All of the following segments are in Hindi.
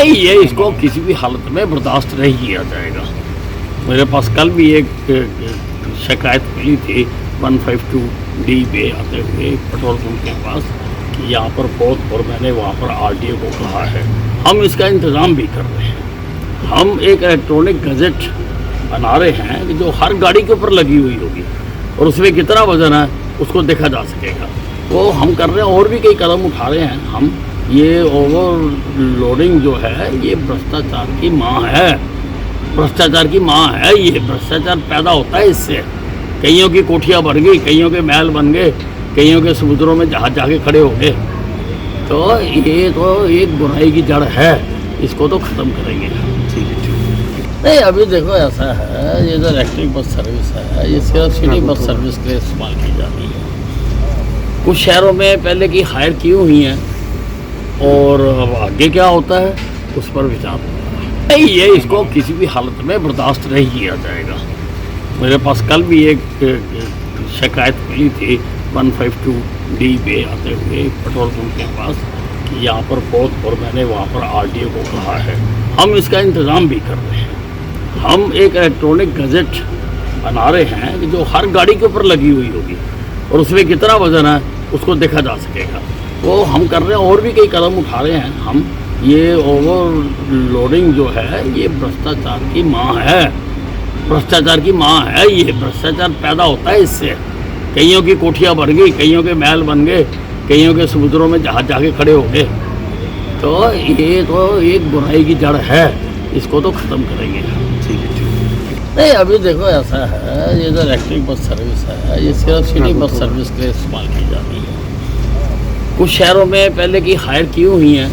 नहीं, ये इसको किसी भी हालत में बर्दाश्त नहीं किया जाएगा। मेरे पास कल भी एक शिकायत मिली थी 152D पे आते हुए पेट्रोल पंप के पास कि यहाँ पर बहुत, और मैंने वहाँ पर RTO को कहा है, हम इसका इंतज़ाम भी कर रहे हैं। हम एक इलेक्ट्रॉनिक गज़ेट बना रहे हैं कि जो हर गाड़ी के ऊपर लगी हुई होगी और उसमें कितना वज़न है उसको देखा जा सकेगा। वो हम कर रहे हैं और भी कई कदम उठा रहे हैं हम। ये ओवरलोडिंग जो है ये भ्रष्टाचार की माँ है, भ्रष्टाचार की माँ है। ये भ्रष्टाचार पैदा होता है इससे। कईयों की कोठियाँ बन गई, कईयों के महल बन गए, कईयों के समुद्रों में जहाज जाके खड़े हो गए। तो ये तो एक बुराई की जड़ है, इसको तो ख़त्म करेंगे। ठीक है। नहीं, अभी देखो ऐसा है, ये जो इलेक्ट्रिक बस सर्विस है ये सिर्फ सिटी बस सर्विस के लिए इस्तेमाल की जाती है। कुछ शहरों में पहले की हायर की हुई हैं और अब आगे क्या होता है उस पर विचार होगा। नहीं, ये इसको किसी भी हालत में बर्दाश्त नहीं किया जाएगा। मेरे पास कल भी एक शिकायत मिली थी 152D पे आते हुए पेट्रोल पंप के पास कि यहाँ पर बहुत, और मैंने वहाँ पर RTO को कहा है, हम इसका इंतज़ाम भी कर रहे हैं। हम एक इलेक्ट्रॉनिक गज़ेट बना रहे हैं कि जो हर गाड़ी के ऊपर लगी हुई होगी और उसमें कितना वज़न है उसको देखा जा सकेगा। वो हम कर रहे हैं और भी कई कदम उठा रहे हैं हम। ये ओवरलोडिंग जो है ये भ्रष्टाचार की माँ है, भ्रष्टाचार की माँ है। ये भ्रष्टाचार पैदा होता है इससे। कईयों की कोठियाँ बन गई, कईयों के महल बन गए, कईयों के समुद्रों में जहाज जाके खड़े हो गए। तो ये तो एक बुराई की जड़ है, इसको तो ख़त्म करेंगे। ठीक है। नहीं, अभी देखो ऐसा है, ये जो इलेक्ट्रिक बस सर्विस है ये सिर्फ सिटी बस सर्विस के लिए इस्तेमाल की जाती है। कुछ शहरों में पहले की हायर की हुई हैं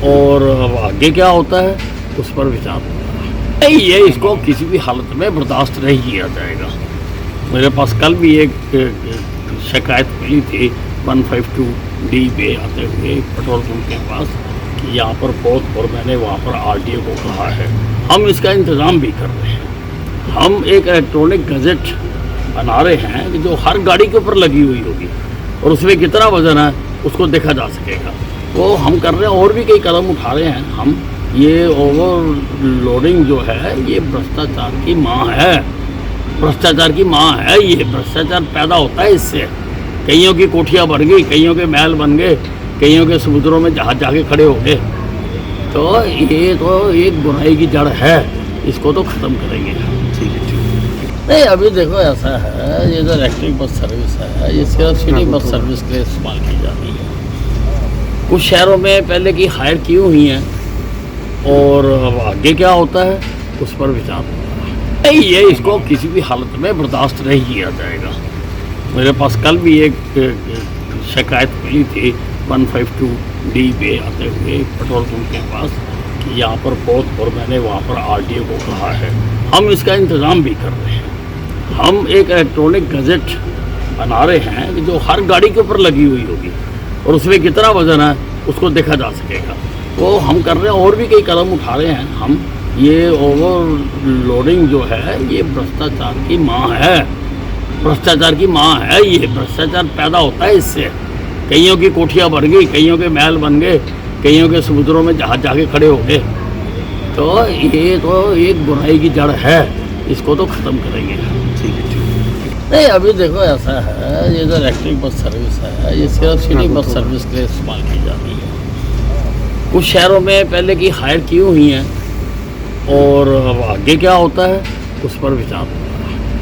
और अब आगे क्या होता है उस पर विचार होगा। नहीं, ये इसको किसी भी हालत में बर्दाश्त नहीं किया जाएगा। मेरे पास कल भी एक शिकायत मिली थी 152D पे आते हुए पेट्रोल पंप के पास कि यहाँ पर बहुत, और मैंने वहाँ पर RTO को कहा है, हम इसका इंतज़ाम भी कर रहे हैं। हम एक इलेक्ट्रॉनिक गज़ेट बना रहे हैं कि जो हर गाड़ी के ऊपर लगी हुई होगी और उसमें कितना वज़न है उसको देखा जा सकेगा। वो हम कर रहे हैं और भी कई कदम उठा रहे हैं हम। ये ओवरलोडिंग जो है ये भ्रष्टाचार की माँ है, भ्रष्टाचार की माँ है। ये भ्रष्टाचार पैदा होता है इससे। कईयों की कोठियाँ बन गई, कईयों के महल बन गए, कईयों के समुद्रों में जहाज जाके खड़े हो गए। तो ये तो एक बुराई की जड़ है, इसको तो ख़त्म करेंगे। ठीक है। नहीं, अभी देखो ऐसा है, ये जो इलेक्ट्रिक बस सर्विस है ये सिर्फ सिटी बस सर्विस के लिए इस्तेमाल की जाती है। कुछ शहरों में पहले की हायर की हुई हैं और अब आगे क्या होता है उस पर विचार होगा। नहीं, ये इसको किसी भी हालत में बर्दाश्त नहीं किया जाएगा। मेरे पास कल भी एक शिकायत मिली थी 152D पे आते हुए पेट्रोल पंप के पास कि यहाँ पर बहुत, और मैंने वहाँ पर RTO को कहा है, हम इसका इंतज़ाम भी कर रहे हैं। हम एक इलेक्ट्रॉनिक गज़ेट बना रहे हैं कि जो हर गाड़ी के ऊपर लगी हुई होगी और उसमें कितना वज़न है उसको देखा जा सकेगा। वो हम कर रहे हैं और भी कई कदम उठा रहे हैं हम। ये ओवरलोडिंग जो है ये भ्रष्टाचार की माँ है, भ्रष्टाचार की माँ है। ये भ्रष्टाचार पैदा होता है इससे। कईयों की कोठियाँ बन गई, कईयों के महल बन गए, कईयों के समुद्रों में जहाज जाके खड़े हो गए। तो ये तो एक बुराई की जड़ है, इसको तो ख़त्म करेंगे। ठीक है। नहीं, अभी देखो ऐसा है, ये जो इलेक्ट्रिक बस सर्विस है ये सिर्फ सिटी बस सर्विस के लिए इस्तेमाल की जाती है। कुछ शहरों में पहले की हायर की हुई हैं और अब आगे क्या होता है उस पर विचार होगा।